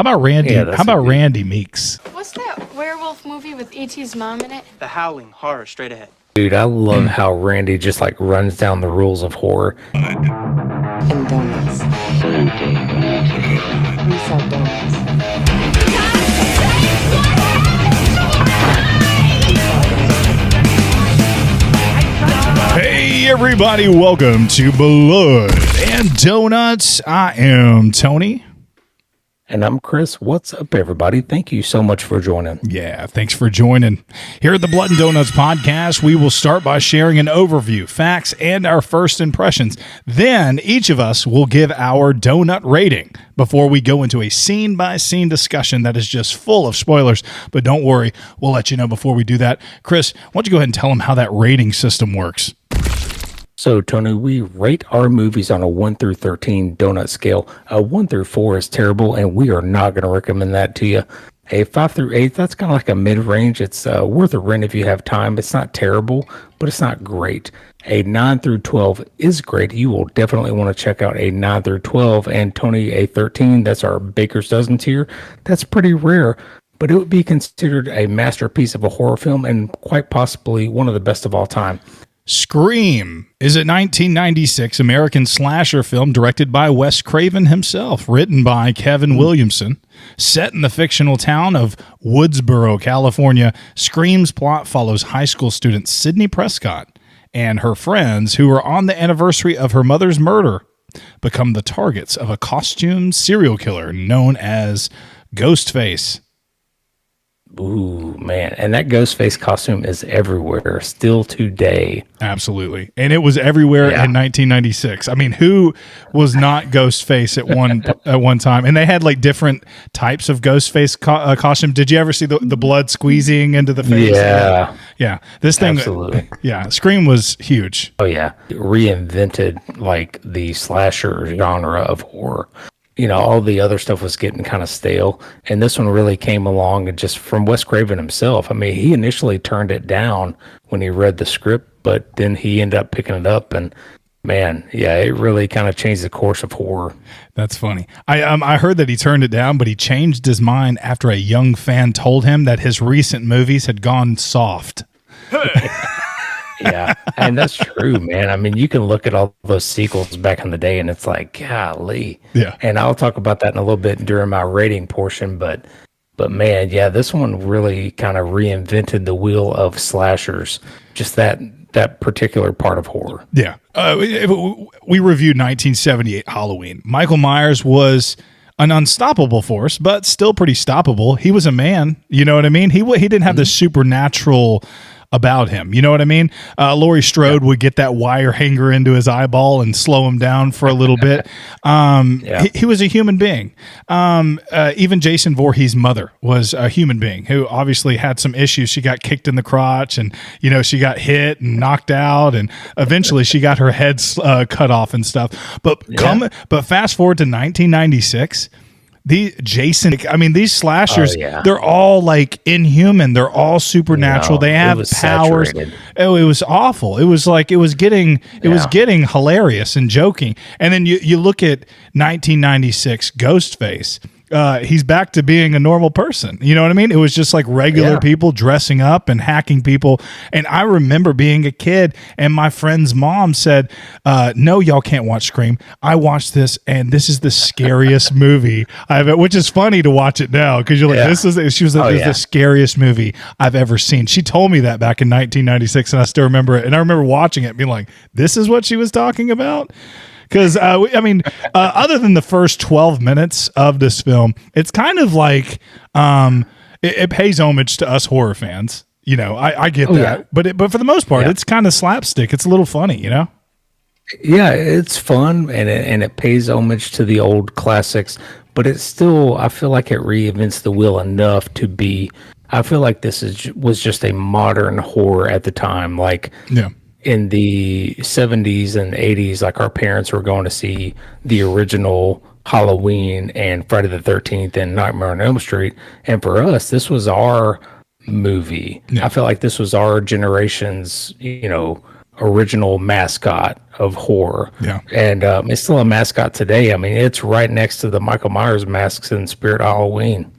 How about Randy? Yeah, that's how about a good- Randy Meeks? What's that werewolf movie with E.T.'s mom in it? The Howling, horror straight ahead. Dude, I love how Randy just like runs down the rules of horror. And donuts. We sell donuts. Hey everybody, welcome to Blood and Donuts. I am Tony. And I'm Chris. What's up, everybody? Thank you so much for joining. Yeah, thanks for joining. Here at the Blood and Donuts podcast, we will start by sharing an overview, facts, and our first impressions. Then each of us will give our donut rating before we go into a scene-by-scene discussion that is just full of spoilers. But don't worry, we'll let you know before we do that. Chris, why don't you go ahead and tell them how that rating system works? So, Tony, we rate our movies on a 1 through 13 donut scale. A 1 through 4 is terrible, and we are not going to recommend that to you. A 5 through 8, that's kind of like a mid-range. It's worth a rent if you have time. It's not terrible, but it's not great. A 9 through 12 is great. You will definitely want to check out a 9 through 12. And, Tony, a 13, that's our Baker's Dozen tier. That's pretty rare, but it would be considered a masterpiece of a horror film and quite possibly one of the best of all time. Scream is a 1996 American slasher film directed by Wes Craven himself, written by Kevin Williamson. Set in the fictional town of Woodsboro, California, Scream's plot follows high school student Sidney Prescott and her friends who are on the anniversary of her mother's murder become the targets of a costumed serial killer known as Ghostface. Ooh, man. And that Ghostface costume is everywhere still today. Absolutely. And it was everywhere in 1996. I mean, who was not Ghostface at one time? And they had like different types of Ghostface costume. Did you ever see the blood squeezing into the face? Yeah. Yeah. This thing. Absolutely. Yeah. Scream was huge. Oh, yeah. It reinvented like the slasher genre of horror. You know, all the other stuff was getting kind of stale. And this one really came along and just from Wes Craven himself. I mean, he initially turned it down when he read the script, but then he ended up picking it up. And man, yeah, it really kind of changed the course of horror. That's funny. I heard that he turned it down, but he changed his mind after a young fan told him that his recent movies had gone soft. Yeah, and that's true, man. I mean, you can look at all those sequels back in the day, and it's like, golly. Yeah. And I'll talk about that in a little bit during my rating portion, but man, yeah, this one really kind of reinvented the wheel of slashers. Just that particular part of horror. Yeah. We reviewed 1978 Halloween. Michael Myers was an unstoppable force, but still pretty stoppable. He was a man. You know what I mean? He didn't have the supernatural about him. You know what I mean? Laurie Strode would get that wire hanger into his eyeball and slow him down for a little bit. He was a human being. Even Jason Voorhees' mother was a human being who obviously had some issues. She got kicked in the crotch and, you know, she got hit and knocked out and eventually she got her head cut off and stuff. But fast forward to 1996, these slashers, they're all like inhuman. They're all supernatural. They have powers. Saturated. Oh, it was awful. It was like, it was getting hilarious and joking. And then you look at 1996 Ghostface. He's back to being a normal person. You know what I mean? It was just like regular people dressing up and hacking people. And I remember being a kid and my friend's mom said, no, y'all can't watch Scream. I watched this and this is the scariest movie which is funny to watch it now. Cause you're like, this is the scariest movie I've ever seen. She told me that back in 1996 and I still remember it. And I remember watching it and being like, this is what she was talking about. Because, other than the first 12 minutes of this film, it's kind of like it pays homage to us horror fans. You know, I get that. Yeah. But for the most part, it's kind of slapstick. It's a little funny, you know? Yeah, it's fun, and it pays homage to the old classics. But it's still, I feel like it reinvents the wheel enough to be, I feel like this was just a modern horror at the time. Like, in the 70s and 80s, like our parents were going to see the original Halloween and Friday the 13th and Nightmare on Elm Street. And for us, this was our movie. I feel like this was our generation's, original mascot of horror. Yeah. And it's still a mascot today. I mean, it's right next to the Michael Myers masks in Spirit Halloween.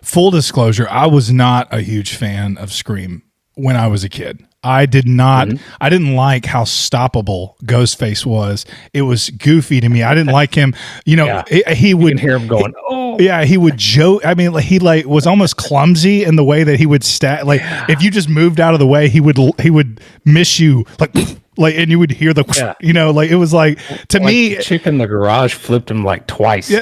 Full disclosure, I was not a huge fan of Scream when I was a kid. I did not. I didn't like how stoppable Ghostface was. It was goofy to me. I didn't like him. You know, he would you can hear him going, "Oh, yeah." He would joke. I mean, like, he was almost clumsy in the way that he would stat. Like, if you just moved out of the way, he would miss you. Like, and you would hear the, you know, like, it was like, to like me, the chick in the garage flipped him like twice. Yeah.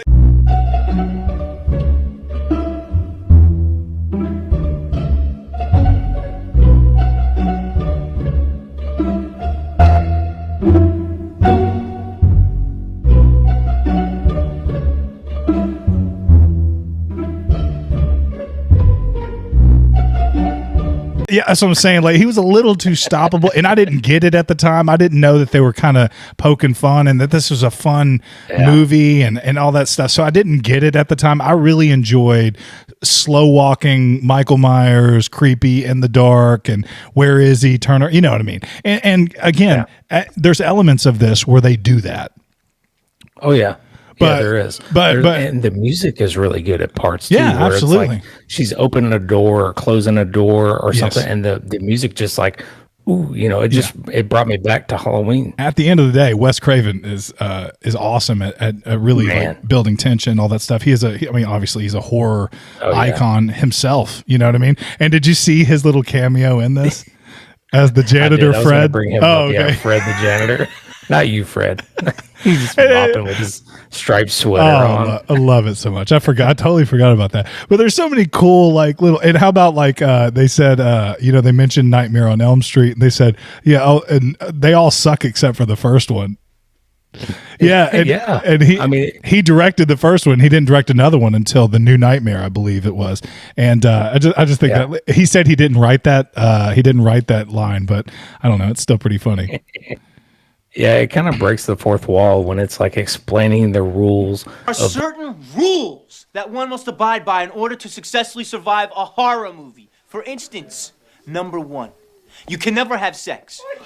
Yeah, that's what I'm saying. Like, he was a little too stoppable, and I didn't get it at the time. I didn't know that they were kind of poking fun and that this was a fun movie and all that stuff. So I didn't get it at the time. I really enjoyed slow walking Michael Myers, creepy in the dark, and where is he? Turner, you know what I mean? And again, there's elements of this where they do that. Oh yeah. But, there is. But and the music is really good at parts too. Yeah, where absolutely. It's like she's opening a door or closing a door or Yes. something, and the music just like, ooh, you know, it brought me back to Halloween. At the end of the day, Wes Craven is awesome at really like building tension, all that stuff. I mean, obviously he's a horror icon himself. You know what I mean? And did you see his little cameo in this as the janitor, I was Fred? bring him up. Yeah, Fred the janitor. Not you, Fred. He's just bopping with his striped sweater on. I love it so much. I totally forgot about that. But there's so many cool, like, little, and how about, like, they said, you know, they mentioned Nightmare on Elm Street, and they said, and they all suck except for the first one. Yeah. And he directed the first one. He didn't direct another one until The New Nightmare, I believe it was. And I just think that he said he didn't write that. He didn't write that line, but I don't know. It's still pretty funny. Yeah, it kind of breaks the fourth wall when it's like explaining the rules. There are certain rules that one must abide by in order to successfully survive a horror movie. For instance, number 1, you can never have sex. Big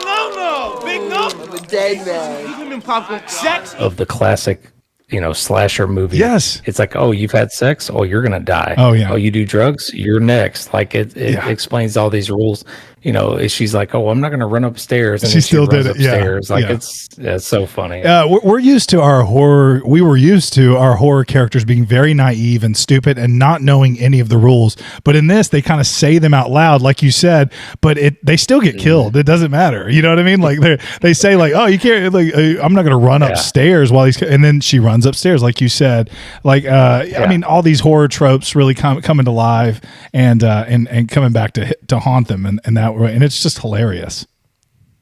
no-no! Big no! I'm a dead man. Even in popcorn, sex Of the classic, you know, slasher movie. Yes. It's like, oh, you've had sex? Oh, you're going to die. Oh, yeah. Oh, you do drugs? You're next. Like, it explains all these rules. You know, she's like, oh, I'm not going to run upstairs. And She then still runs did it. Yeah. upstairs. Like, Yeah. it's so funny. We're used to our horror. We were used to our horror characters being very naive and stupid and not knowing any of the rules. But in this, they kind of say them out loud, like you said. But they still get killed. It doesn't matter. You know what I mean? Like they say, like, oh, you can't. Like, I'm not going to run upstairs while he's. And then she runs upstairs, like you said. Like, I mean, all these horror tropes really coming to life and coming back to haunt them and that way. And it's just hilarious.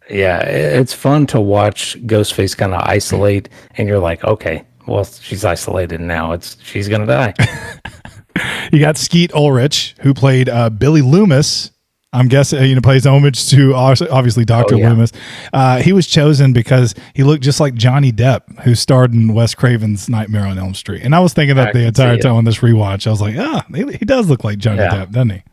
Yeah, it's fun to watch Ghostface kind of isolate, and you're like, okay, well, she's isolated now. She's gonna die. You got Skeet Ulrich, who played Billy Loomis. I'm guessing, plays homage to obviously Dr. Loomis. He was chosen because he looked just like Johnny Depp, who starred in Wes Craven's Nightmare on Elm Street. And I was thinking that the entire time on this rewatch. I was like, he does look like Johnny Depp, doesn't he?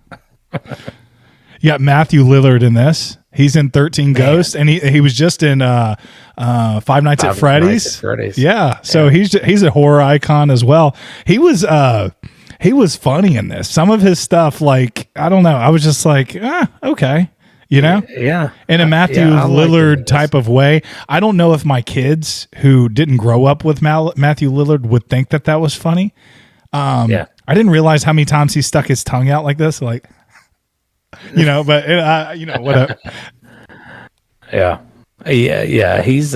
You got Matthew Lillard in this. He's in 13 Ghosts, and he was just in Five Nights at Freddy's. Yeah, so he's a horror icon as well. He was funny in this. Some of his stuff, like, I don't know, I was just like, okay, Yeah. in a Matthew Lillard type of way. I don't know if my kids who didn't grow up with Matthew Lillard would think that was funny. I didn't realize how many times he stuck his tongue out like this, like. But whatever. Yeah. He's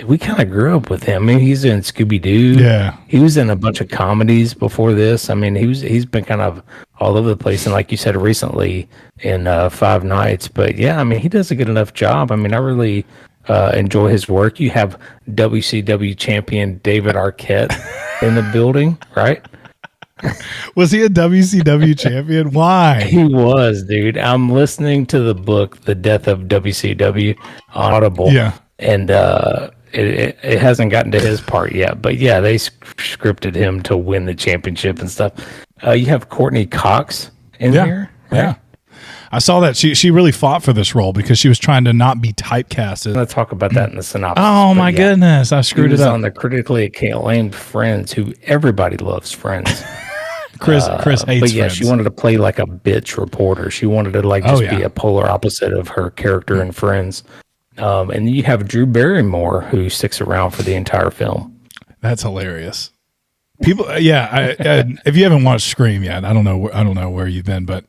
we kind of grew up with him. I mean, he's in Scooby Doo. Yeah, he was in a bunch of comedies before this. I mean, he's been kind of all over the place, and like you said, recently in Five Nights. But yeah, I mean, he does a good enough job. I mean, I really enjoy his work. You have WCW champion David Arquette in the building, right? Was he a WCW champion? Why? He was, dude. I'm listening to the book, The Death of WCW, on Audible. Yeah. And it hasn't gotten to his part yet. But yeah, they scripted him to win the championship and stuff. You have Courtney Cox in here. Yeah. I saw that she really fought for this role because she was trying to not be typecasted. I'm going to talk about that in the synopsis. Oh but my goodness, I She screwed it was up. on the critically acclaimed Friends, who everybody loves Friends. Chris hates But yeah, Friends. she wanted to play like a bitch reporter. She wanted to like just be a polar opposite of her character in Friends. And then you have Drew Barrymore, who sticks around for the entire film. That's hilarious. People, if you haven't watched Scream yet, I don't know where you've been, but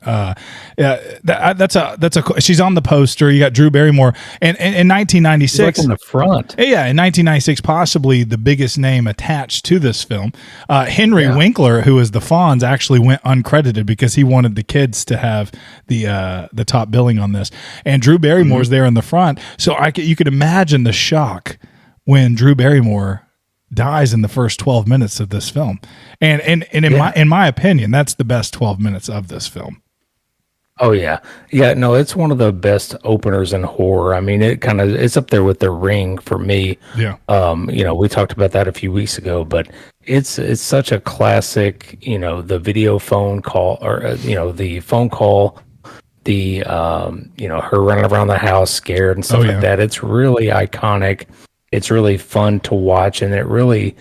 she's on the poster. You got Drew Barrymore, and in 1996, She's like in the front. Yeah, in 1996, possibly the biggest name attached to this film, Henry Winkler, who is the Fonz, actually went uncredited because he wanted the kids to have the top billing on this, and Drew Barrymore's there in the front. So you could imagine the shock when Drew Barrymore dies in the first 12 minutes of this film, and in my opinion, that's the best 12 minutes of this film. Oh yeah, no, it's one of the best openers in horror. I mean, it's up there with The Ring for me. Yeah. We talked about that a few weeks ago, but it's such a classic. The video phone call, or the phone call, her running around the house scared and stuff like that. It's really iconic. It's really fun to watch, and it really,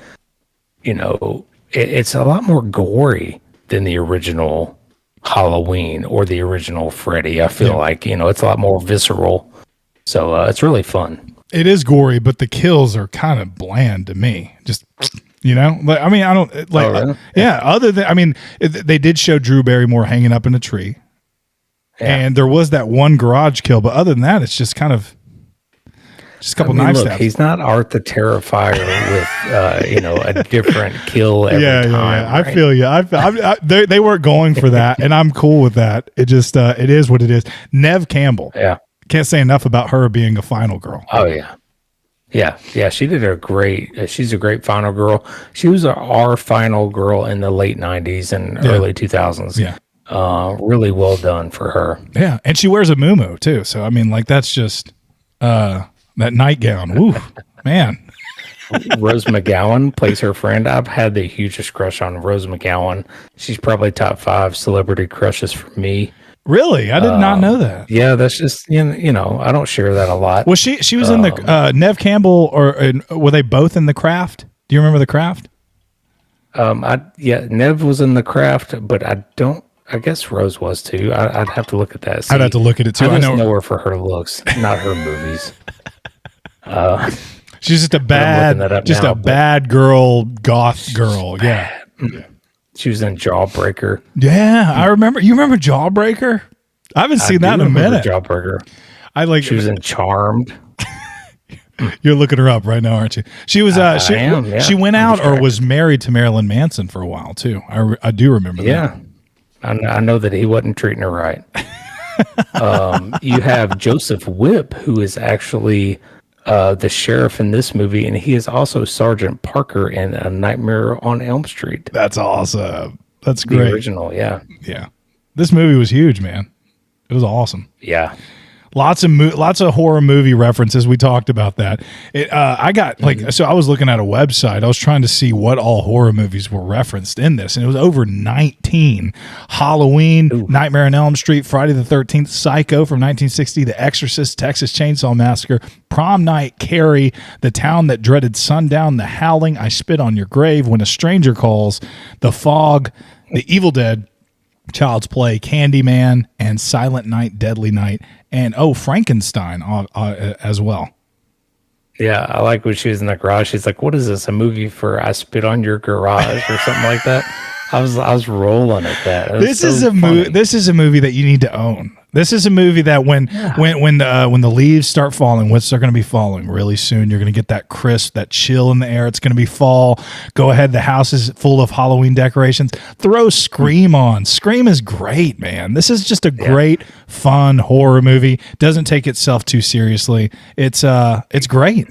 it's a lot more gory than the original Halloween or the original Freddy. I feel like, it's a lot more visceral. So it's really fun. It is gory, but the kills are kind of bland to me. Just, like, I mean, I don't like, really? Other than, they did show Drew Barrymore hanging up in a tree, and there was that one garage kill, but other than that, it's just kind of, just a couple knife stabs. He's not Art the Terrifier with a different kill every time. Yeah. Right? I feel you. They weren't going for that, and I'm cool with that. It just it is what it is. Neve Campbell. Yeah, can't say enough about her being a final girl. Oh yeah. She did she's a great final girl. She was our final girl in the late '90s and early 2000s. Yeah. Really well done for her. Yeah, and she wears a muumuu too. So I mean, like, that's just that nightgown. Woo, man. Rose McGowan plays her friend. I've had the hugest crush on Rose McGowan. She's probably top 5 celebrity crushes for me. Really? I did not know that. Yeah, that's just, I don't share that a lot. Well, she was in the Neve Campbell, were they both in The Craft? Do you remember The Craft? Neve was in The Craft, but I guess Rose was too. I'd have to look at that. I'd have to look at it too. I just know her for her looks, not her movies. She's just a bad girl, goth girl. Yeah. She was in Jawbreaker. Yeah, I remember. You remember Jawbreaker? I haven't seen that in a minute. Jawbreaker. She was in Charmed. You're looking her up right now, aren't you? She was. She went out or was married to Marilyn Manson for a while too. I do remember that. Yeah. I know that he wasn't treating her right. You have Joseph Whipp, who is actually the sheriff in this movie, and he is also Sergeant Parker in A Nightmare on Elm Street. That's awesome. That's great. The original, yeah. This movie was huge, man. It was awesome. Yeah. Lots of horror movie references. We talked about that. I got so I was looking at a website. I was trying to see what all horror movies were referenced in this, and it was over 19. Halloween, Nightmare on Elm Street, Friday the 13th, Psycho from 1960, The Exorcist, Texas Chainsaw Massacre, Prom Night, Carrie, The Town That Dreaded Sundown, The Howling, I Spit on Your Grave, When a Stranger Calls, The Fog, The Evil Dead, Child's Play, Candyman, and Silent Night, Deadly Night, and Frankenstein as well. Yeah, I like when she was in the garage. She's like, "What is this? A movie for I Spit on Your Garage or something like that?" I was rolling at that. This is a movie. This is a movie that you need to own. This is a movie that when the leaves start falling, which they're going to be falling really soon, you're going to get that crisp, that chill in the air. It's going to be fall. Go ahead. The house is full of Halloween decorations. Throw Scream on. Scream is great, man. This is just a great, fun horror movie. Doesn't take itself too seriously. It's great.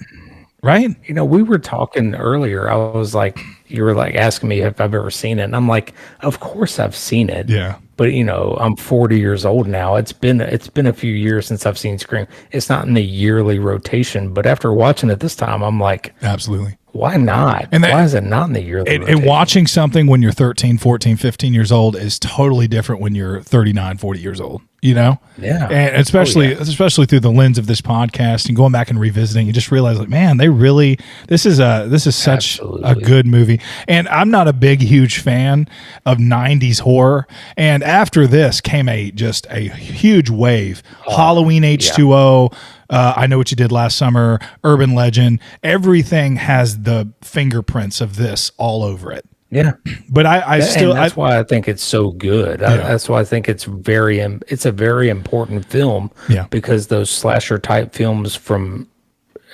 Right? We were talking earlier. I was like, you were like asking me if I've ever seen it. And I'm like, of course I've seen it. Yeah. But I'm 40 years old now. It's been a few years since I've seen Scream. It's not in the yearly rotation, but after watching it this time, I'm like, absolutely. Why not? And why is it not in the yearly rotation? And watching something when you're 13, 14, 15 years old is totally different when you're 39, 40 years old. you know? Yeah. And especially through the lens of this podcast and going back and revisiting, you just realize like, man, this is such a good movie. And I'm not a big, huge fan of 90s horror. And after this came a huge wave. Halloween H2O, I Know What You Did Last Summer, Urban Legend, everything has the fingerprints of this all over it. Yeah, but that's why I think it's so good. That's why I think it's a very important film. Yeah, because those slasher type films from,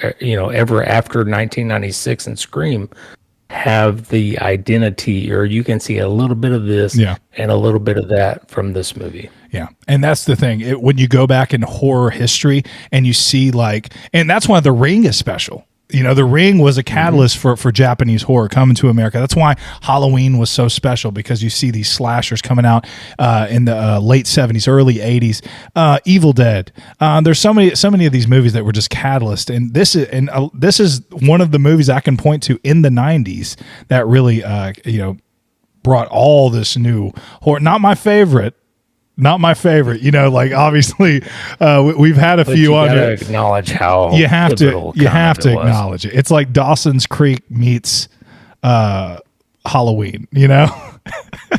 ever after 1996 and Scream have the identity, or you can see a little bit of this, and a little bit of that from this movie. Yeah, and that's the thing. When you go back in horror history and you see and that's why The Ring is special. The Ring was a catalyst for Japanese horror coming to America. That's why Halloween was so special, because you see these slashers coming out in the late 70s, early 80s. Evil Dead. There's so many of these movies that were just catalyst, and this is one of the movies I can point to in the 90s that really brought all this new horror. Not my favorite. Obviously, we've had a few on here. Acknowledge how you have to acknowledge it. It's like Dawson's Creek meets Halloween,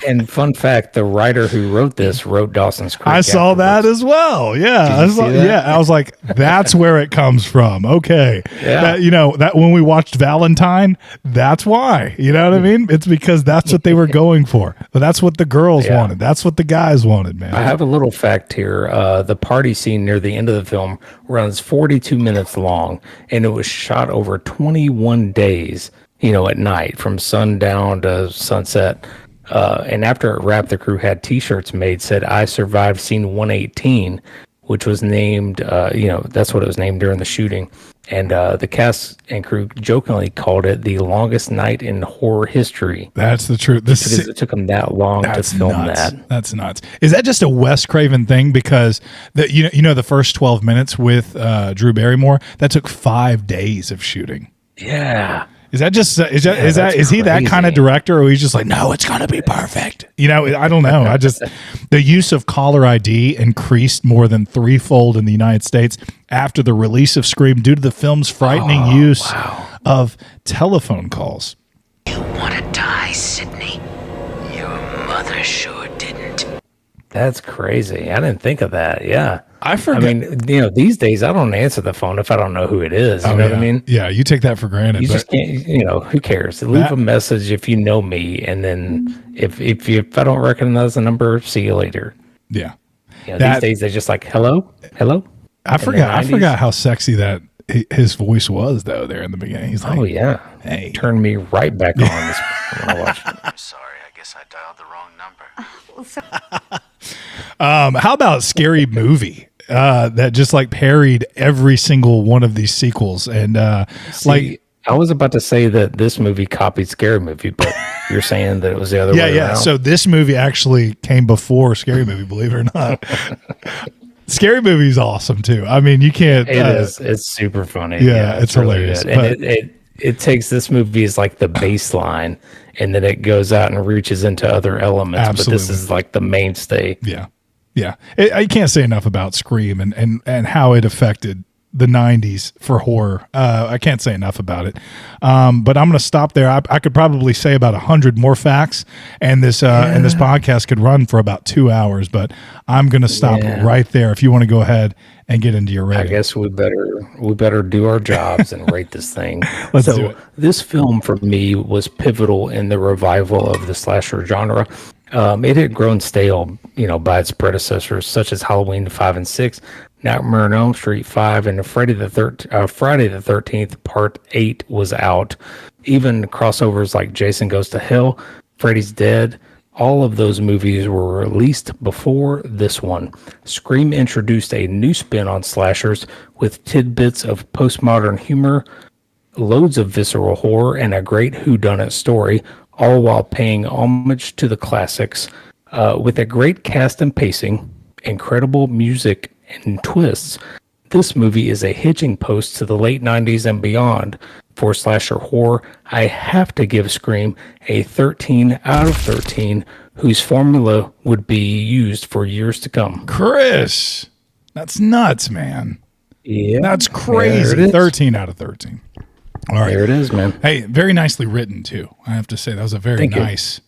And fun fact, the writer who wrote this wrote Dawson's Creek. I saw that as well. Yeah. I was like, that's where it comes from. Okay. Yeah. That when we watched Valentine, that's why. You know what I mean? It's because that's what they were going for. But that's what the girls wanted. That's what the guys wanted, man. I have a little fact here. The party scene near the end of the film runs 42 minutes long, and it was shot over 21 days, at night from sundown to sunset. And after it wrapped, the crew had T-shirts made said "I survived scene 118," which was named, that's what it was named during the shooting. And the cast and crew jokingly called it the longest night in horror history. That's the truth. Because it took them that long to film that. That's nuts. Is that just a Wes Craven thing? Because the first 12 minutes with Drew Barrymore, that took 5 days of shooting. Yeah. Is that just is he that kind of director, or he's just like, no, it's gonna be perfect? I don't know. The use of caller ID increased more than threefold in the United States after the release of Scream due to the film's frightening use of telephone calls. You want to die, Sidney? Your mother sure didn't. That's crazy. I didn't think of that. Yeah. I forgot. I mean, these days I don't answer the phone if I don't know who it is. You know what I mean? Yeah, you take that for granted. You just can't. Who cares? Leave a message if you know me, and then if I don't recognize the number, see you later. Yeah. These days they just like hello. I forgot how sexy that his voice was though. There in the beginning, he's like, "Oh yeah, hey, turn me right back on." This when I watched it. I'm sorry. I guess I dialed the wrong number. How about Scary Movie? That just parried every single one of these sequels, and I was about to say that this movie copied Scary Movie, but you're saying that it was the other way around. So this movie actually came before Scary Movie, believe it or not. Scary Movie is awesome too. I mean, you can't. It is. It's super funny. Yeah, it's really hilarious. And it takes this movie as like the baseline, and then it goes out and reaches into other elements. Absolutely. But this is like the mainstay. Yeah. Yeah. I can't say enough about Scream and how it affected the 90s for horror. I can't say enough about it. But I'm going to stop there. I could probably say about 100 more facts, and this podcast could run for about 2 hours, but I'm going to stop right there. If you want to go ahead and get into your rating. I guess we better do our jobs and rate this thing. Let's do it. This film for me was pivotal in the revival of the slasher genre. It had grown stale, by its predecessors, such as Halloween 5 and 6, Nightmare on Elm Street 5, and Friday the 13th Part 8 was out. Even crossovers like Jason Goes to Hell, Freddy's Dead, all of those movies were released before this one. Scream introduced a new spin on slashers with tidbits of postmodern humor, loads of visceral horror, and a great whodunit story, all while paying homage to the classics, with a great cast and pacing, incredible music and twists. this movie is a hitching post to the late 90s and beyond for slasher horror. I have to give Scream a 13 out of 13, whose formula would be used for years to come. Chris, that's nuts, man. Yeah, That's crazy. 13 out of 13. All right. There it is, man. Hey, very nicely written, too. I have to say, that was a very Thank you. nice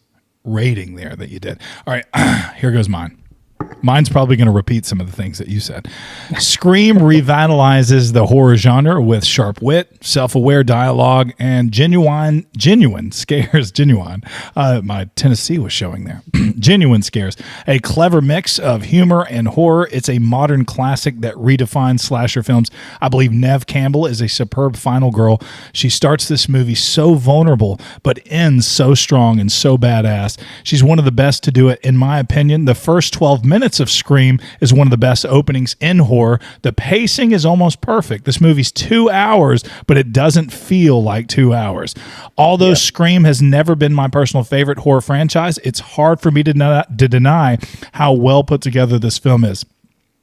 rating there that you did. All right. Here goes mine. Mine's probably going to repeat some of the things that you said. Scream revitalizes the horror genre with sharp wit, self-aware dialogue, and genuine scares. My Tennessee was showing there. Genuine scares. A clever mix of humor and horror. It's a modern classic that redefines slasher films. I believe Neve Campbell is a superb final girl. She starts this movie so vulnerable, but ends so strong and so badass. She's one of the best to do it, in my opinion. The first 12 minutes of Scream is one of the best openings in horror. The pacing is almost perfect. This movie's 2 hours, but it doesn't feel like 2 hours. Although Scream has never been my personal favorite horror franchise, it's hard for me to deny how well put together this film is.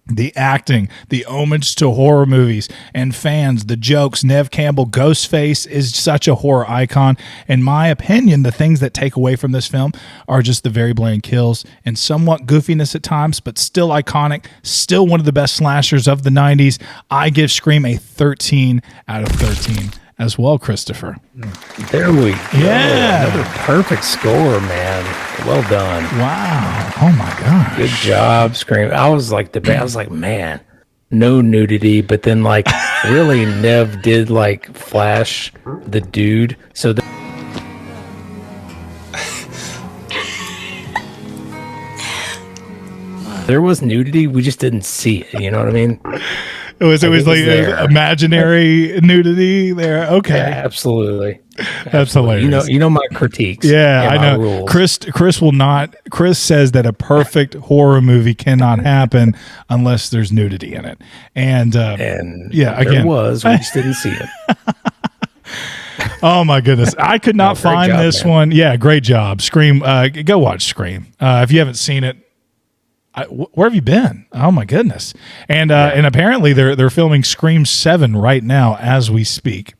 The acting, the homage to horror movies and fans, the jokes. Neve Campbell, Ghostface, is such a horror icon. In my opinion, the things that take away from this film are just the very bland kills and somewhat goofiness at times, but still iconic, still one of the best slashers of the 90s. I give Scream a 13 out of 13 as well, Christopher. There we go. Yeah. Another perfect score, man. Well done. Wow. Oh, my gosh. Good job, Scream. I was like, man, no nudity. But then, like, really, Neve did, like, flash the dude. So there was nudity. We just didn't see it. You know what I mean? It was like there. imaginary nudity there. Okay. Yeah, absolutely. That's hilarious. You know my critiques. Yeah, and I my know. rules. Chris says that a perfect horror movie cannot happen unless there's nudity in it. And yeah, there again, was. We just didn't see it. oh my goodness, I could not great find job, this man. one. Yeah, great job. Scream. Go watch Scream. If you haven't seen it, where have you been? Oh my goodness. And apparently they're filming Scream 7 right now as we speak.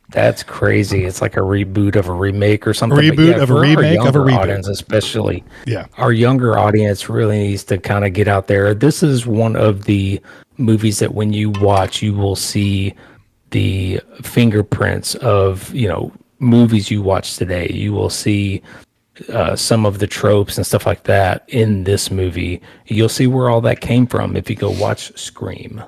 That's crazy. It's like a reboot of a remake or something. Reboot of a for our remake of a younger reboot. Audience especially. Yeah. Our younger audience really needs to kind of get out there. This is one of the movies that when you watch, you will see the fingerprints of, movies you watch today. You will see some of the tropes and stuff like that in this movie. You'll see where all that came from if you go watch Scream.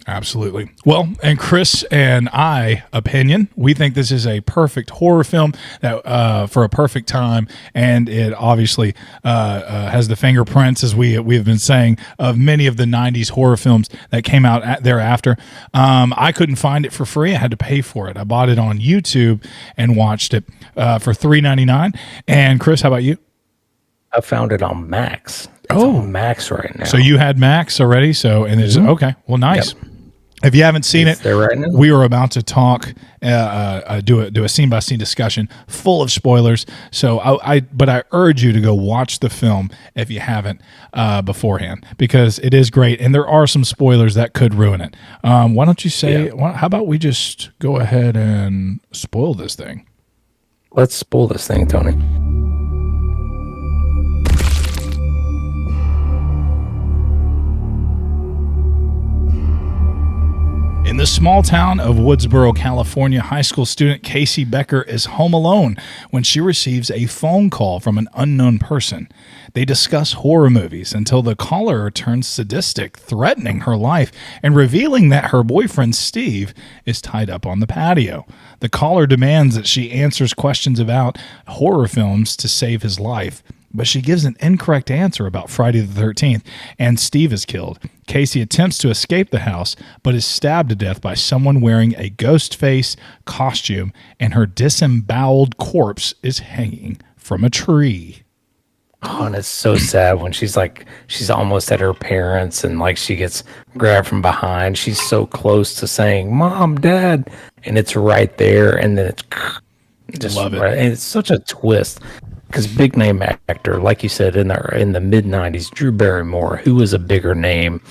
Absolutely. Well, and Chris and I opinion, we think this is a perfect horror film that for a perfect time, and it obviously has the fingerprints, as we have been saying, of many of the 90s horror films that came out thereafter. I couldn't find it for free. I had to pay for it. I bought it on YouTube and watched it for $3.99. And Chris, how about you? I found it on Max. It's on Max right now. So you had Max already. Okay. Well, nice. Yep. If you haven't seen it, there right now. we were about to talk, do a scene by scene discussion full of spoilers. So I urge you to go watch the film if you haven't beforehand, because it is great and there are some spoilers that could ruin it. Why don't you say? How about we just go ahead and spoil this thing? Let's spoil this thing, Tony. In the small town of Woodsboro, California, high school student Casey Becker is home alone when she receives a phone call from an unknown person. They discuss horror movies until the caller turns sadistic, threatening her life and revealing that her boyfriend, Steve, is tied up on the patio. The caller demands that she answers questions about horror films to save his life, but she gives an incorrect answer about Friday the 13th, and Steve is killed. Casey attempts to escape the house, but is stabbed to death by someone wearing a ghost face costume, and her disemboweled corpse is hanging from a tree. Oh, and it's so sad when she's almost at her parents and like she gets grabbed from behind. She's so close to saying, "Mom, Dad," and it's right there, and then it's just Love it. right, and it's such a twist. Because big name actor, like you said, in the mid '90s, Drew Barrymore, who was a bigger name,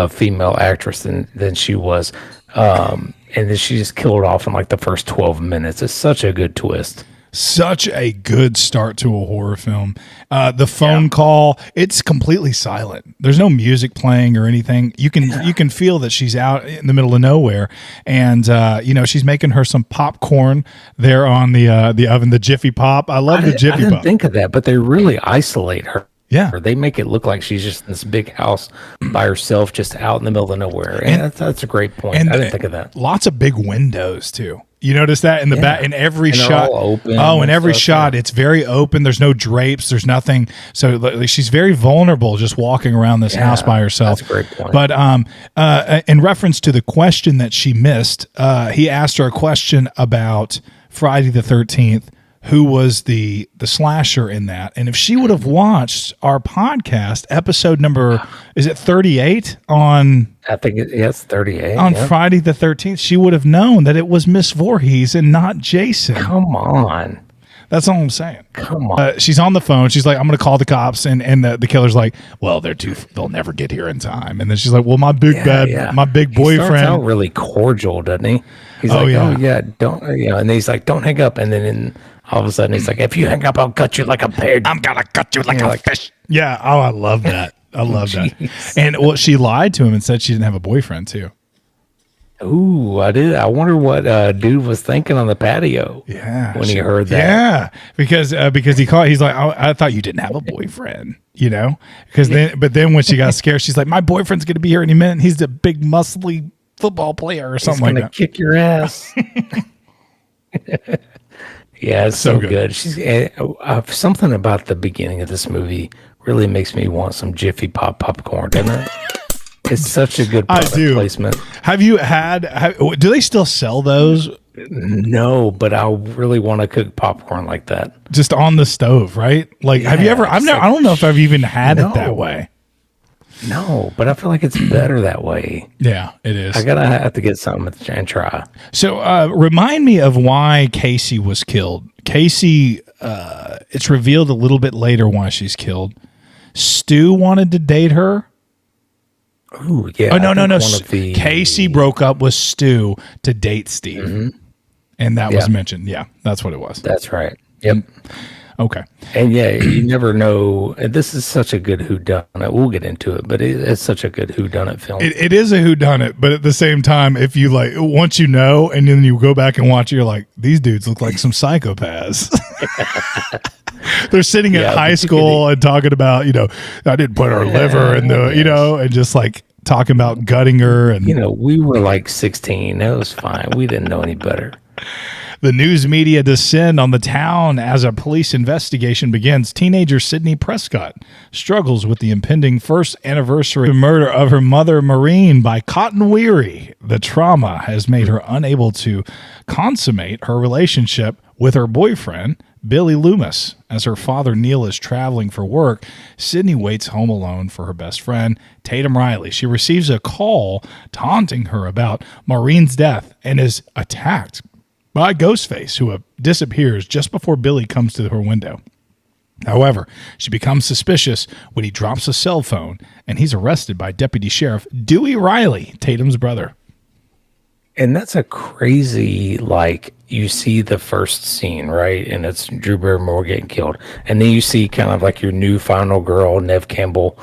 female actress than she was. And then she just killed off in like the first 12 minutes. It's such a good twist. Such a good start to a horror film. The phone call, it's completely silent. There's no music playing or anything. You can feel that she's out in the middle of nowhere, and she's making her some popcorn there on the oven, the Jiffy Pop. I love the Jiffy Pop. I didn't think of that, but they really isolate her. Yeah, they make it look like she's just in this big house by herself, just out in the middle of nowhere. And that's a great point. I didn't think of that. Lots of big windows too. You notice that in the back, in every shot. Open in every shot, it's very open. There's no drapes. There's nothing. So like, she's very vulnerable just walking around this house by herself. That's a great point. But in reference to the question that she missed, he asked her a question about Friday the 13th. Who was the slasher in that? And if she would have watched our podcast, episode number, is it 38 on? I think it's 38 on Friday the 13th. She would have known that it was Miss Voorhees and not Jason. Come on. That's all I'm saying. Come on. She's on the phone. She's like, I'm going to call the cops. And the killer's like, well, they'll never get here in time. And then she's like, well, my big boyfriend. He starts out really cordial, doesn't he? He's don't, and he's like, don't hang up. And then all of a sudden he's like, if you hang up, I'll cut you like a pig. I'm going to cut you like a fish. Yeah. Oh, I love that. I love that. And she lied to him and said she didn't have a boyfriend too. Ooh, I did. I wonder what dude was thinking on the patio. Yeah, when he heard that. Yeah, because he called. He's like, I thought you didn't have a boyfriend, Because then when she got scared, she's like, my boyfriend's going to be here any minute. He's a big muscly football player or something like that. He's going to kick your ass. Yeah, it's so good. She's something about the beginning of this movie really makes me want some Jiffy Pop popcorn, doesn't it? It's such a good product placement. Have you do they still sell those? No, but I really want to cook popcorn like that. Just on the stove, right? Like, have you ever, I don't know if I've even had it that way. No, but I feel like it's better that way. Yeah, it is. I have to get something and try. So remind me of why Casey was killed. Casey, it's revealed a little bit later why she's killed. Stu wanted to date her. Oh, yeah. Oh, no. Casey broke up with Stu to date Steve. Mm-hmm. And that was mentioned. Yeah, that's what it was. That's right. Yep. Okay. And you never know. This is such a good whodunit. We'll get into it, but it's such a good whodunit film. It is a whodunit, but at the same time, if you once you know, and then you go back and watch it, you're like, these dudes look like some psychopaths. They're sitting at high school and talking about, I didn't put her liver in the, and just like talking about gutting her. And, we were like 16. That was fine. We didn't know any better. The news media descend on the town as a police investigation begins. Teenager Sidney Prescott struggles with the impending first anniversary of the murder of her mother, Maureen, by Cotton Weary. The trauma has made her unable to consummate her relationship with her boyfriend, Billy Loomis. As her father, Neil, is traveling for work, Sidney waits home alone for her best friend, Tatum Riley. She receives a call taunting her about Maureen's death and is attacked by Ghostface, who disappears just before Billy comes to her window. However, she becomes suspicious when he drops a cell phone, and he's arrested by Deputy Sheriff Dewey Riley, Tatum's brother. And that's a crazy, you see the first scene, right? And it's Drew Barrymore getting killed. And then you see kind of like your new final girl, Neve Campbell,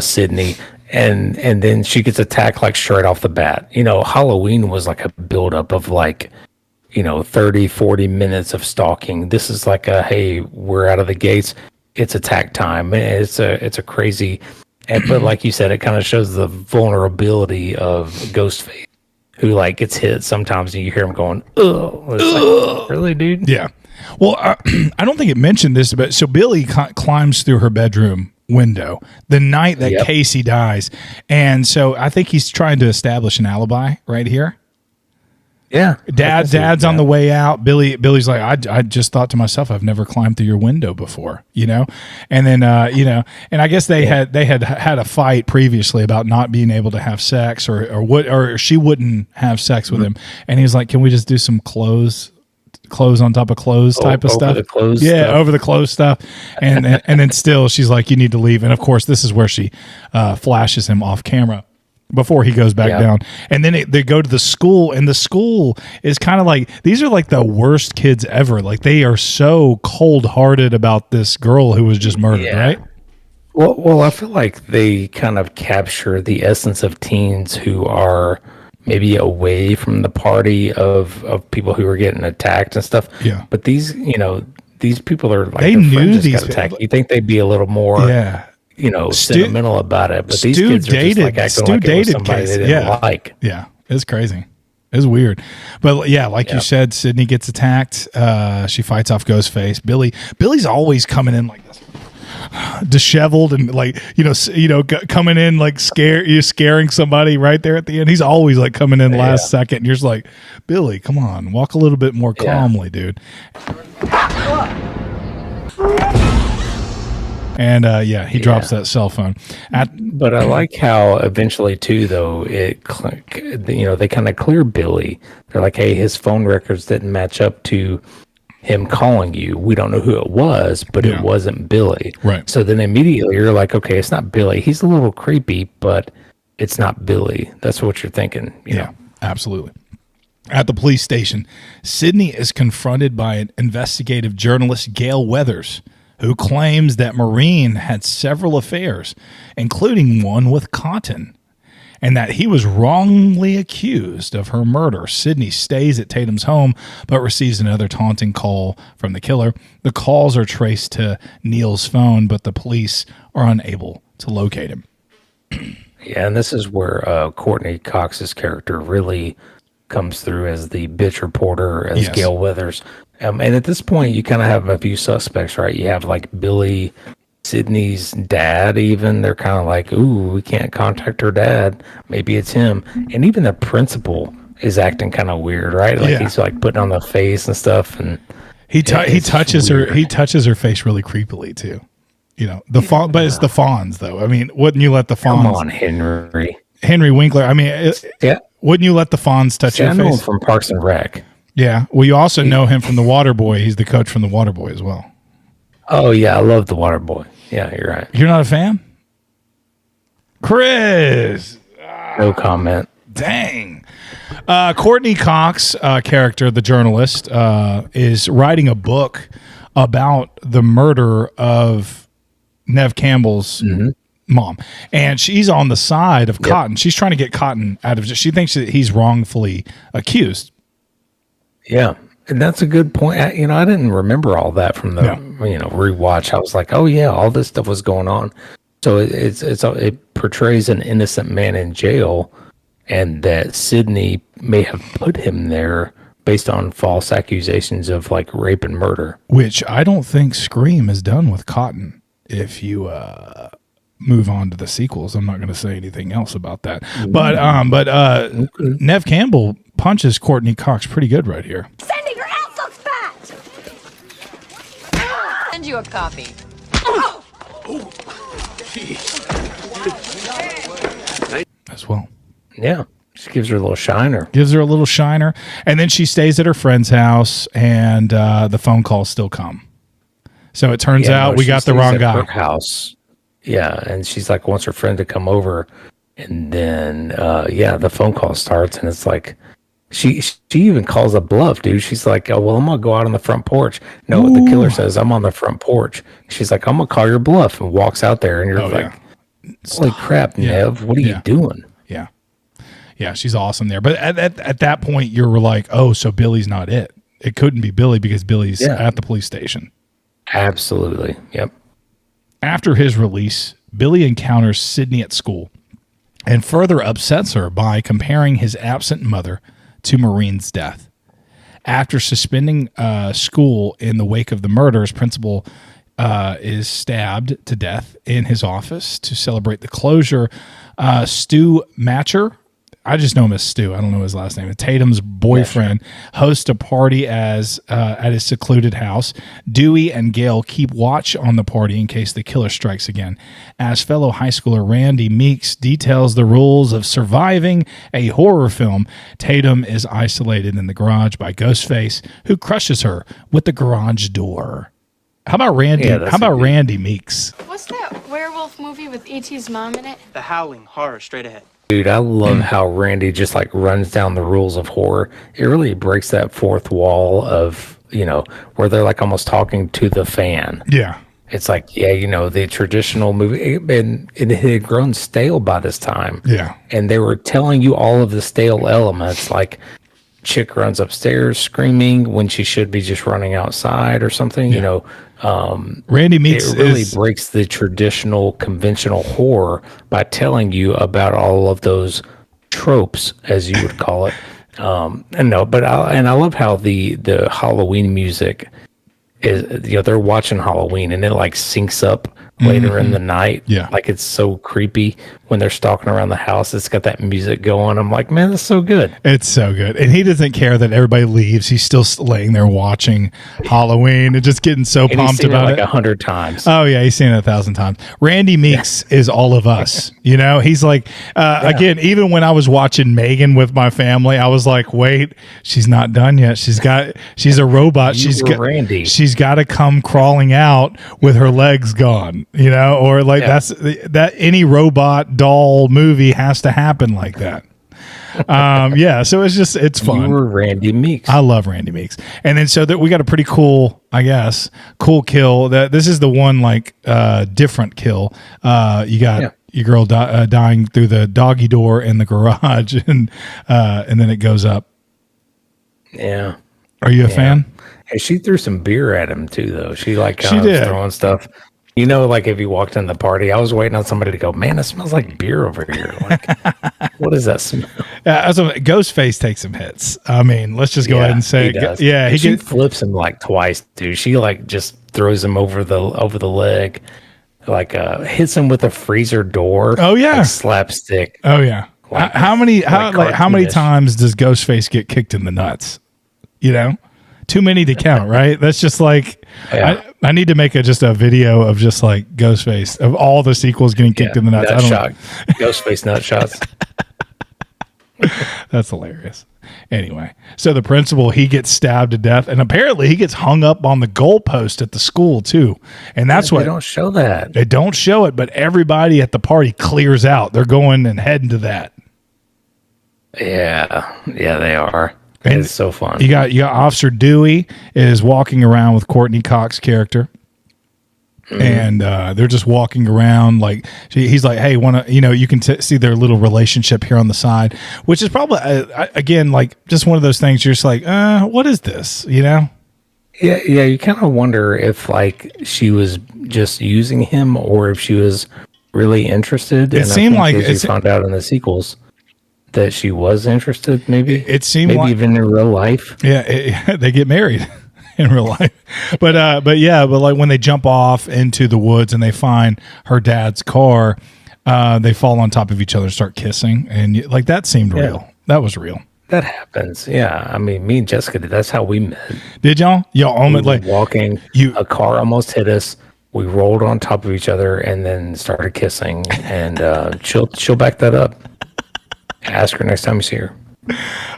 Sydney. And then she gets attacked straight off the bat. Halloween was like a buildup of 30, 40 minutes of stalking. This is like hey, we're out of the gates. It's attack time. It's a crazy, but like you said, it kind of shows the vulnerability of Ghostface, who gets hit sometimes and you hear him going, ugh. Really, dude? Yeah. Well, I don't think it mentioned this, but so Billy climbs through her bedroom window the night that Casey dies. And so I think he's trying to establish an alibi right here. Yeah, Dad's on the way out. Billy's like, I just thought to myself, I've never climbed through your window before, and then and I guess they had a fight previously about not being able to have sex or she wouldn't have sex with him, and he's like, can we just do some clothes on top of clothes type of stuff? Over the clothes stuff, and then still she's like, you need to leave, and of course this is where she flashes him off camera. before he goes back down. And then they go to the school, and the school is kind of like, these are like the worst kids ever. Like, they are so cold-hearted about this girl who was just murdered, right? Well, I feel like they kind of capture the essence of teens who are maybe away from the party of people who are getting attacked and stuff. Yeah. But these people are like, they their knew friends just these got attacked. You think they'd be a little more, sentimental about it. But these kids are just like acting like it was somebody they didn't like. Yeah, it's crazy. It's weird. But yeah, like you said, Syndney gets attacked. She fights off Ghostface. Billy's always coming in like this, disheveled and like coming in like scaring somebody right there at the end. He's always like coming in last second. And you're just like, Billy, come on, walk a little bit more calmly, dude. And he drops that cell phone. But I like how eventually too, though, they kind of clear Billy. They're like, hey, his phone records didn't match up to him calling you. We don't know who it was, but it wasn't Billy. Right. So then immediately you're like, okay, it's not Billy. He's a little creepy, but it's not Billy. That's what you're thinking. You know? Absolutely. At the police station, Syndney is confronted by an investigative journalist, Gale Weathers, who claims that Maureen had several affairs, including one with Cotton, and that he was wrongly accused of her murder. Syndney stays at Tatum's home, but receives another taunting call from the killer. The calls are traced to Neil's phone, but the police are unable to locate him. Yeah, and this is where Courtney Cox's character really comes through as the bitch reporter, as Gale Weathers. And at this point, you kind of have a few suspects, right? You have like Billy, Sydney's dad, even. They're kind of like, ooh, we can't contact her dad. Maybe it's him. And even the principal is acting kind of weird, right? Like he's like putting on the face and stuff. And he touches her. He touches her face really creepily too. You know, but it's the Fonz though. I mean, wouldn't you let the Fonz? Come on, Henry Winkler. I mean, wouldn't you let the Fonz touch your I know face? him from Parks and Rec. Yeah. Well, you also know him from The Waterboy. He's the coach from The Waterboy as well. Oh yeah, I love The Waterboy. Yeah, you're right. You're not a fan, Chris? No comment. Dang. Courtney Cox character, the journalist, is writing a book about the murder of Nev Campbell's mom, and she's on the side of Cotton. She's trying to get Cotton out of it. She thinks that he's wrongfully accused. Yeah, and that's a good point. I didn't remember all that from the rewatch. I was like, oh yeah, all this stuff was going on. So it portrays an innocent man in jail, and that Syndney may have put him there based on false accusations of like rape and murder, which I don't think Scream is done with Cotton. If you move on to the sequels, I'm not going to say anything else about that. But Nev Campbell punches Courtney Cox pretty good right here. Cindy, your ass looks fat! Send you a copy. As well. Yeah. She gives her a little shiner. And then she stays at her friend's house, and the phone calls still come. So it turns out we got the wrong guy. Her house. Yeah, and she's like wants her friend to come over, and then the phone call starts, and it's like she even calls a bluff, dude. She's like, oh well, I'm gonna go out on the front porch. No, the killer says I'm on the front porch. She's like, I'm gonna call your bluff, and walks out there, and you're like, holy crap, Nev, what are you doing? Yeah, she's awesome there. But at that point, you're like, oh, so Billy's not it. It couldn't be Billy because Billy's at the police station. Absolutely. Yep. After his release, Billy encounters Syndney at school and further upsets her by comparing his absent mother to Maureen's death. After suspending school in the wake of the murders, principal is stabbed to death in his office. To celebrate the closure, Stu Matcher, I just know him as Stu, I don't know his last name, Tatum's boyfriend, hosts a party at his secluded house. Dewey and Gale keep watch on the party in case the killer strikes again. As fellow high schooler Randy Meeks details the rules of surviving a horror film, Tatum is isolated in the garage by Ghostface, who crushes her with the garage door. How about Randy? Randy Meeks? What's that werewolf movie with E.T.'s mom in it? The Howling, horror, straight ahead. Dude, I love how Randy just like runs down the rules of horror. It really breaks that fourth wall of, where they're like almost talking to the fan. Yeah. It's like, the traditional movie, and it had grown stale by this time. Yeah. And they were telling you all of the stale elements, like chick runs upstairs screaming when she should be just running outside or something, Randy Meeks it really breaks the traditional conventional horror by telling you about all of those tropes, as you would call it. I love how the Halloween music is, they're watching Halloween and it like syncs up later in the night. Yeah. Like it's so creepy when they're stalking around the house. It's got that music going. I'm like, man, that's so good. It's so good. And he doesn't care that everybody leaves. He's still laying there watching Halloween and just getting so And pumped he's seen about it like it. 100 times. Oh yeah, he's seen it 1,000 times. Randy Meeks is all of us. He's like, again, even when I was watching Megan with my family, I was like, wait, she's not done yet. She's a robot. Randy. She's got to come crawling out with her legs gone, or like that's that any robot doll movie has to happen like that. So it's fun. You were Randy Meeks. I love Randy Meeks. And then so that we got a pretty cool kill. That this is the one different kill. You got your girl dying through the doggy door in the garage, and then it goes up. Yeah. Are you a fan? Hey, she threw some beer at him too, though. She She kind did. of throwing stuff. Like if you walked in the party, I was waiting on somebody to go, man, it smells like beer over here. Like, what is that smell? Ghostface takes some hits. I mean, let's just go ahead and say, he does. She flips him like twice, dude. She like just throws him over the leg, like hits him with a freezer door. Oh yeah, like slapstick. Oh yeah. Like, how many cartoonish. times does Ghostface get kicked in the nuts? Too many to count, right? That's just like I need to make just a video of just like Ghostface of all the sequels getting kicked in the nuts. Ghostface nut shots. That's hilarious. Anyway, so the principal, he gets stabbed to death, and apparently he gets hung up on the goalpost at the school too. And that's what they don't show that. They don't show it, but everybody at the party clears out. They're going and heading to that. Yeah, they are. And it's so fun. You got Officer Dewey is walking around with Courtney Cox's character. And they're just walking around like he's like, hey, you can see their little relationship here on the side, which is probably again like just one of those things you're just like, what is this, Yeah, you kind of wonder if like she was just using him or if she was really interested. It seemed like you found out in the sequels that she was interested. Maybe it seemed maybe like, even in real life. Yeah, they get married. In real life, but like when they jump off into the woods and they find her dad's car, they fall on top of each other, start kissing, and like that seemed real. That was real. That happens. Yeah, I mean, me and Jessica did. That's how we met. Did y'all? Y'all we were walking. A car almost hit us. We rolled on top of each other and then started kissing. And she'll back that up. Ask her next time you see her.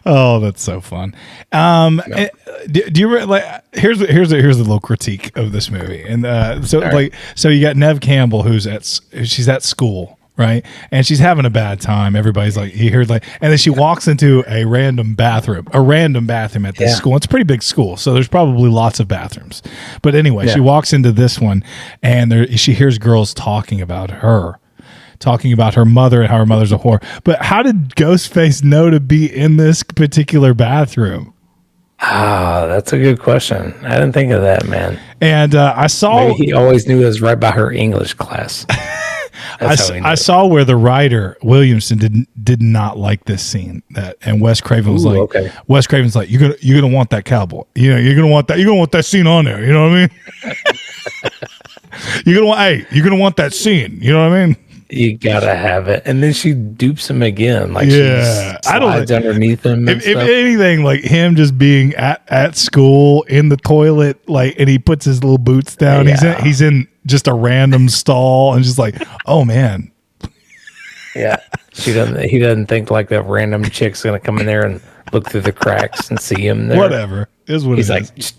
Oh, that's so fun. Do you like? Here's a little critique of this movie, and so you got Neve Campbell she's at school, right, and she's having a bad time. Everybody's like, he heard and then she walks into a random bathroom at this school. It's a pretty big school, so there's probably lots of bathrooms. But anyway, she walks into this one, and she hears girls talking about her mother and how her mother's a whore. But how did Ghostface know to be in this particular bathroom? That's a good question. I didn't think of that, man. And I saw... Maybe he always knew it was right by her English class. I saw where the writer, Williamson, did not like this scene. And Wes Craven was Wes Craven's like, you're gonna want that cowboy. You're gonna want that scene on there. You know what I mean? you're gonna want that scene. You know what I mean? You gotta have it, and then she dupes him again. Like she slides underneath him. If anything, like him just being at school in the toilet, and he puts his little boots down. Yeah. He's in just a random stall, and just like, oh man. Yeah, he doesn't think like that random chick's gonna come in there and look through the cracks and see him there. Whatever is what he's it like. is.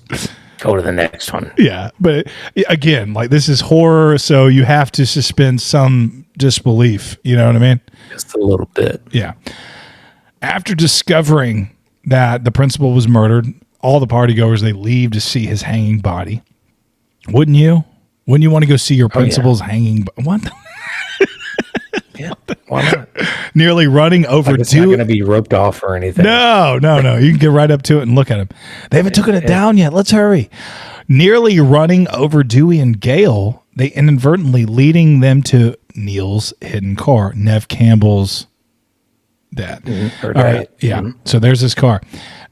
Go to the next one. Yeah, but again, like this is horror, so you have to suspend some disbelief. You know what I mean? Just a little bit. Yeah. After discovering that the principal was murdered, all the partygoers, they leave to see his hanging body. Wouldn't you? Wouldn't you want to go see your principal's hanging? What? Yeah. Why not? Nearly running over It's not going to be roped off or anything. No. You can get right up to it and look at him. They haven't taken it down yet. Let's hurry. Nearly running over Dewey and Gale, they inadvertently leading them to Neil's hidden car, Nev Campbell's dad. All right. Yeah. Mm-hmm. So there's his car.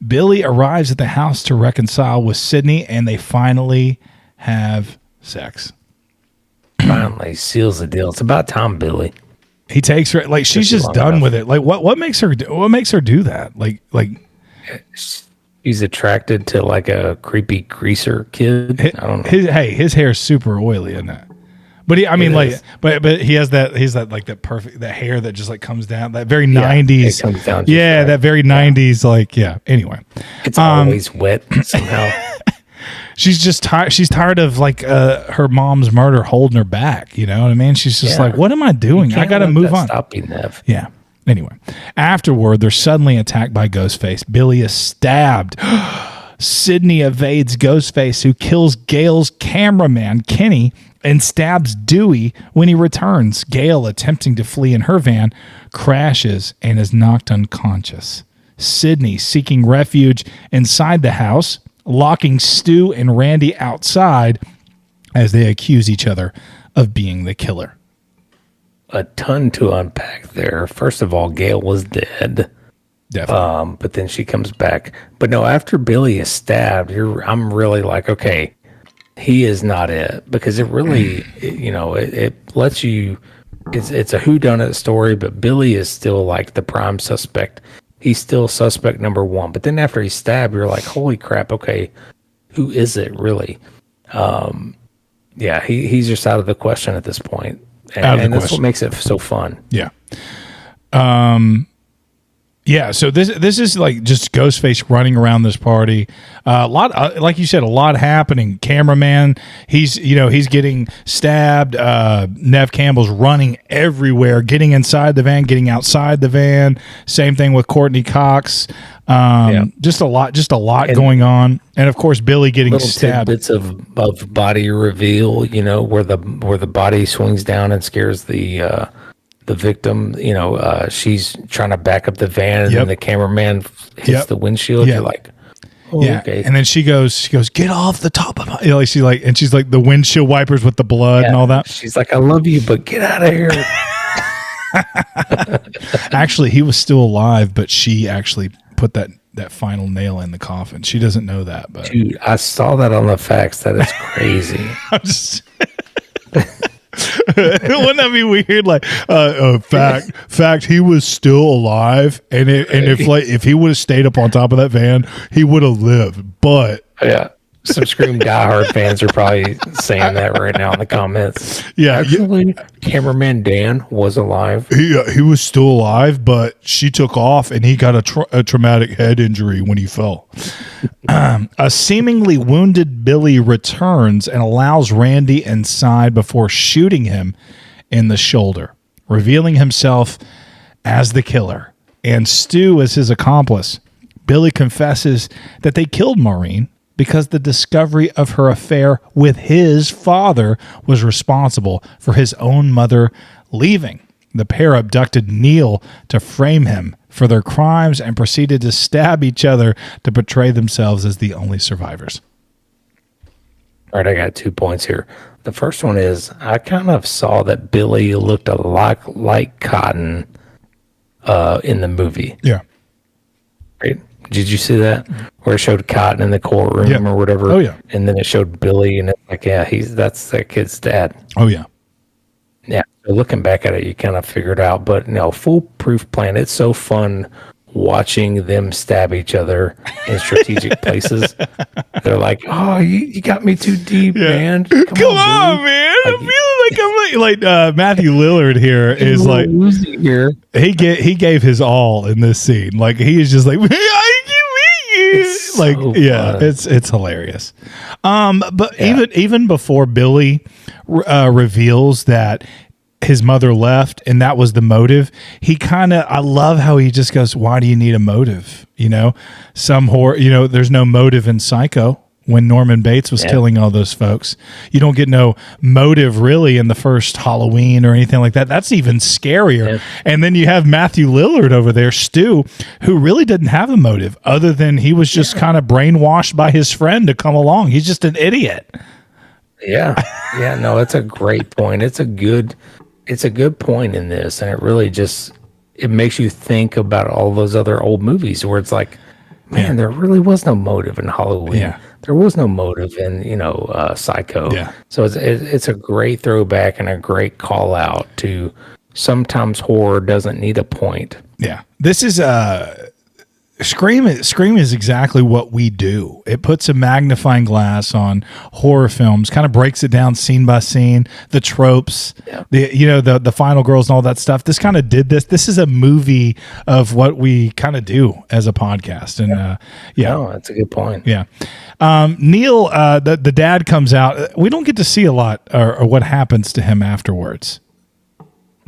Billy arrives at the house to reconcile with Sidney, and they finally have sex. Finally seals the deal. It's about time, Billy. He takes her, like she's just done with it. Like what makes her do that? Like he's attracted to like a creepy greaser kid. I don't know. His hair's super oily in that. But but he has that. He's that like that perfect that hair that just like comes down. That very 90s. It comes down. Yeah, that very 90s. Like Anyway, it's always wet somehow. She's just tired. She's tired of like her mom's murder holding her back. You know what I mean? She's just like, what am I doing? I got to move on. Stop being Nev. Yeah. Anyway, afterward, they're suddenly attacked by Ghostface. Billy is stabbed. Sidney evades Ghostface, who kills Gale's cameraman, Kenny, and stabs Dewey when he returns. Gale, attempting to flee in her van, crashes and is knocked unconscious. Sidney, seeking refuge inside the house, locking Stu and Randy outside as they accuse each other of being the killer. A ton to unpack there. First of all, Gale was dead. Definitely. But then she comes back. But no, after Billy is stabbed, I'm really like, okay, he is not it. Because it really, it lets you, it's a whodunit story, but Billy is still like the prime suspect. He's still suspect number one. But then after he's stabbed, you're like, holy crap, okay, who is it really? He's just out of the question at this point. And that's what makes it so fun. Yeah. So this is like just Ghostface running around this party. A lot, like you said, a lot happening. Cameraman, he's getting stabbed. Nev Campbell's running everywhere, getting inside the van, getting outside the van. Same thing with Courtney Cox. Just a lot going on, and of course Billy getting little stabbed. Bits of body reveal, where the body swings down and scares the victim. She's trying to back up the van, and then the cameraman hits the windshield. You're like, okay. And then she goes, get off the top of my. She's like the windshield wipers with the blood and all that. She's like, I love you, but get out of here. Actually, he was still alive, but she actually put that final nail in the coffin. She doesn't know that, but dude, I saw that on the facts. That is crazy. Wouldn't that be weird? Like, fact, he was still alive, and if he would have stayed up on top of that van, he would have lived. But some Scream diehard fans are probably saying that right now in the comments. Yeah, actually, cameraman Dan was alive. He was still alive, but she took off, and he got a traumatic head injury when he fell. A seemingly wounded Billy returns and allows Randy inside before shooting him in the shoulder, revealing himself as the killer, and Stu as his accomplice. Billy confesses that they killed Maureen because the discovery of her affair with his father was responsible for his own mother leaving. The pair abducted Neil to frame him for their crimes and proceeded to stab each other to portray themselves as the only survivors. All right, I got 2 points here. The first one is I kind of saw that Billy looked a lot like Cotton in the movie. Yeah. Right? Did you see that? Where it showed Cotton in the courtroom or whatever. Oh, yeah. And then it showed Billy, and it's like, that's that kid's dad. Oh, yeah. Yeah. So looking back at it, you kind of figured out. But no, foolproof plan. It's so fun watching them stab each other in strategic places. They're like, oh, you got me too deep, man. Come on, man. I feel like I'm like Matthew Lillard here is like here. He gave his all in this scene. Like he is just like like, so yeah, fun. it's hilarious. But even before Billy reveals that his mother left and that was the motive, I love how he just goes, why do you need a motive? Some horror, there's no motive in Psycho. When Norman Bates was killing all those folks, you don't get no motive really in the first Halloween or anything like that. That's even scarier. Yeah. And then you have Matthew Lillard over there, Stu, who really didn't have a motive other than he was just kind of brainwashed by his friend to come along. He's just an idiot. Yeah. Yeah. No, it's a great point. It's a good point in this. And it really it makes you think about all those other old movies where it's like, man, there really was no motive in Halloween. Yeah. There was no motive in, Psycho. Yeah. So it's a great throwback and a great call out to sometimes horror doesn't need a point. Yeah. This is Scream is exactly what we do. It puts a magnifying glass on horror films, kind of breaks it down scene by scene, the tropes, the final girls and all that stuff. This kind of did this. This is a movie of what we kind of do as a podcast. And no, that's a good point. Yeah. Neil, the dad comes out. We don't get to see a lot or what happens to him afterwards.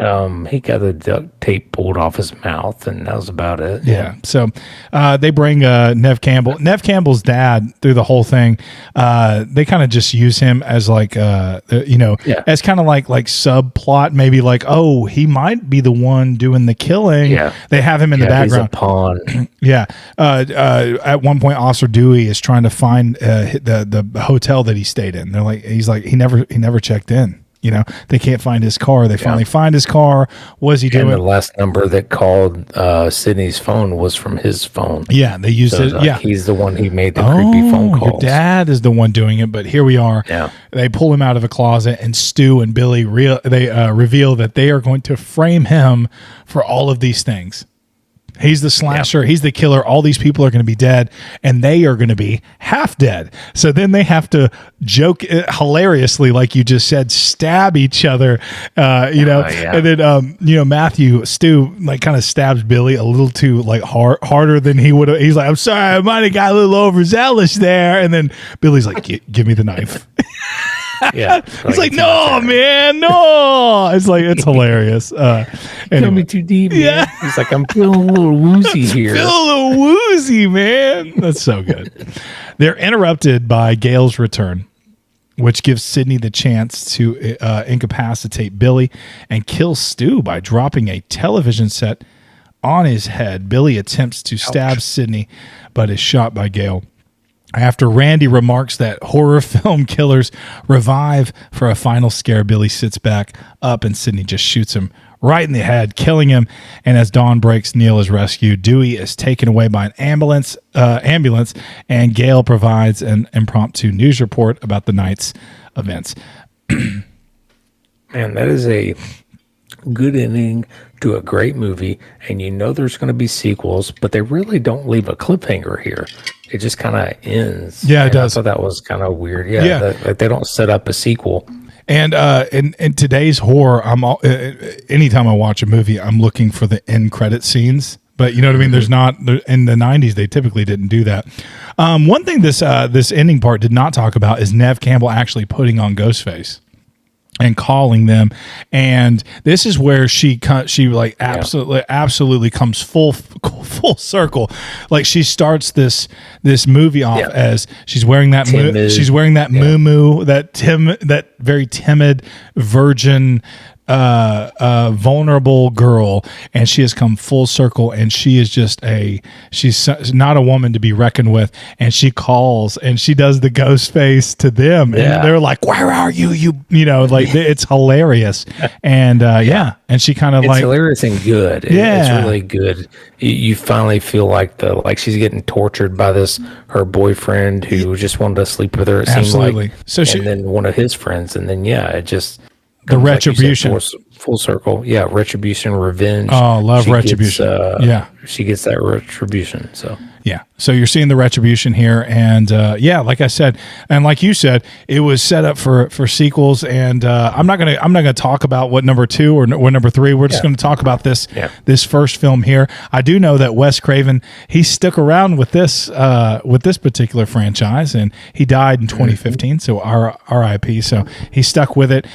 He got the duct tape pulled off his mouth, and that was about it. Yeah. So they bring Nev Campbell. Nev Campbell's dad through the whole thing. They kind of just use him as like, as kind of like subplot, maybe like, oh, he might be the one doing the killing. Yeah. They have him in the background. He's a pawn. Yeah. At one point, Officer Dewey is trying to find the hotel that he stayed in. They're like, he never checked in. They can't find his car. They finally find his car. What is he doing? And the last number that called Sidney's phone was from his phone. Yeah, they used it. Yeah, he's the one who made the creepy phone calls. Your dad is the one doing it, but here we are. Yeah. They pull him out of a closet, and Stu and Billy reveal that they are going to frame him for all of these things. He's the slasher. He's the killer. All these people are going to be dead, and they are going to be half dead. So then they have to joke hilariously, like you just said, stab each other, And then, Stu, like kind of stabs Billy a little too like harder than he would have. He's like, I'm sorry, I might have got a little overzealous there. And then Billy's like, give me the knife. Yeah, it's like, no, man, no. It's like, it's hilarious. Anyway. Me too deep. Man. Yeah, he's like, I'm feeling a little woozy here. Feel a little woozy, man. That's so good. They're interrupted by Gale's return, which gives Syndney the chance to incapacitate Billy and kill Stu by dropping a television set on his head. Billy attempts to stab Syndney, but is shot by Gale. After Randy remarks that horror film killers revive for a final scare, Billy sits back up and Syndney just shoots him right in the head, killing him. And as dawn breaks, Neil is rescued. Dewey is taken away by an ambulance, and Gale provides an impromptu news report about the night's events. Man, that is a good ending to a great movie, and there's going to be sequels, but they really don't leave a cliffhanger here. It just kind of ends. Yeah, it does. I thought that was kind of weird. Yeah. They don't set up a sequel. And in today's horror, anytime I watch a movie, I'm looking for the end credit scenes. But you know what I mean? There's not in the 90s. They typically didn't do that. One thing this ending part did not talk about is Nev Campbell actually putting on Ghostface and calling them, and this is where she like absolutely comes full circle. Like she starts this movie off as she's wearing that muumuu, that very timid virgin vulnerable girl, and she has come full circle, and she's not a woman to be reckoned with, and she calls and she does the ghost face to them, and they're like, where are you like it's hilarious. And and she kind of it's hilarious and good. It's really good. You finally feel like she's getting tortured by her boyfriend who just wanted to sleep with her, it seems like. So and then one of his friends, and then it just the retribution, like full circle. Yeah, retribution, revenge. Oh, love retribution. She gets that retribution. So Yeah. So you're seeing the retribution here. And yeah, like I said, and like you said, it was set up for sequels. And I'm not gonna talk about what number 2 or what number 3. We're just gonna talk about this first film here. I do know that Wes Craven, he stuck around with this particular franchise, and he died in 2015. So R.I.P. So he stuck with it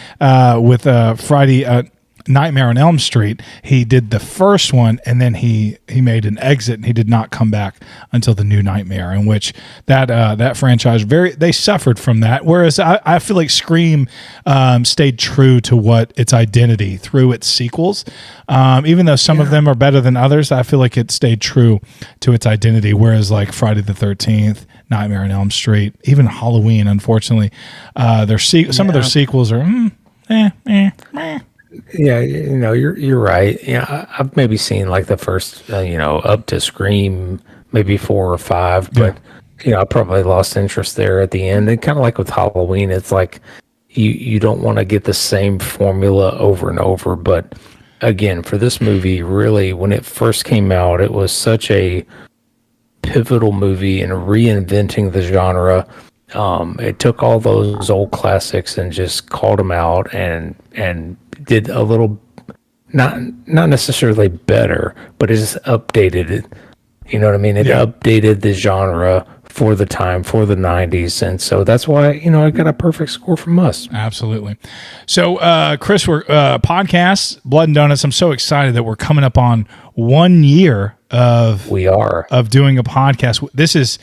with Friday. Nightmare on Elm Street. He did the first one, and then he made an exit, and he did not come back until the new Nightmare, in which that franchise they suffered from that. Whereas I feel like Scream stayed true to what its identity through its sequels. Even though some of them are better than others, I feel like it stayed true to its identity. Whereas like Friday the 13th, Nightmare on Elm Street, even Halloween, unfortunately, some of their sequels are Yeah, you're right. Yeah, I've maybe seen like the first, up to Scream, maybe 4 or 5, but I probably lost interest there at the end. And kind of like with Halloween, it's like you don't want to get the same formula over and over. But again, for this movie, really, when it first came out, it was such a pivotal movie in reinventing the genre. It took all those old classics and just called them out and did a little, not necessarily better, but it just updated it. You know what I mean? It updated the genre for the time, for the 90s. And so that's why, I got a perfect score from us. Absolutely. So, Chris, we're podcasts, Blood and Donuts. I'm so excited that we're coming up on 1 year of doing a podcast. This is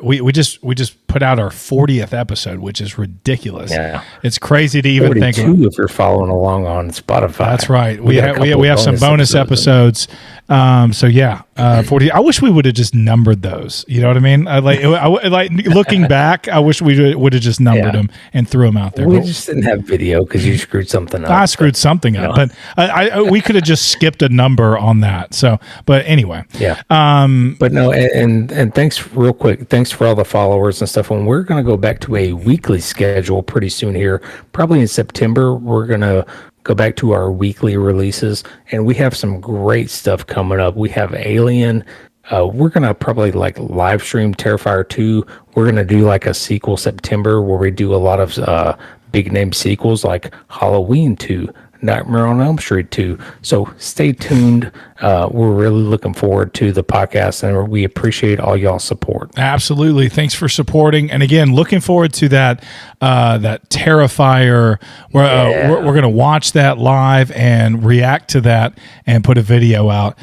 we just put out our 40th episode, which is ridiculous. Yeah, it's crazy to even think of. If you're following along on Spotify. That's right. We have some bonus episodes. So yeah, 40. I wish we would have just numbered those. You know what I mean? I like looking back. I wish we would have just numbered them and threw them out there. We just didn't have video because you screwed something up. I screwed something up, but we could have just skipped a number on that. So, but anyway. Yeah. But no, and thanks real quick. Thanks for all the followers and stuff. When we're going to go back to a weekly schedule pretty soon here, probably in September, we're going to go back to our weekly releases, and we have some great stuff coming up. We have Alien. We're going to probably like live stream Terrifier 2. We're going to do like a sequel September where we do a lot of big name sequels like Halloween 2, Nightmare on Elm Street 2. So stay tuned. We're really looking forward to the podcast, and we appreciate all y'all's support. Absolutely. Thanks for supporting. And again, looking forward to that Terrifier. We're going to watch that live and react to that and put a video out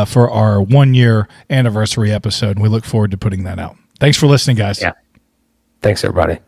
for our 1 year anniversary episode. And we look forward to putting that out. Thanks for listening, guys. Yeah. Thanks, everybody.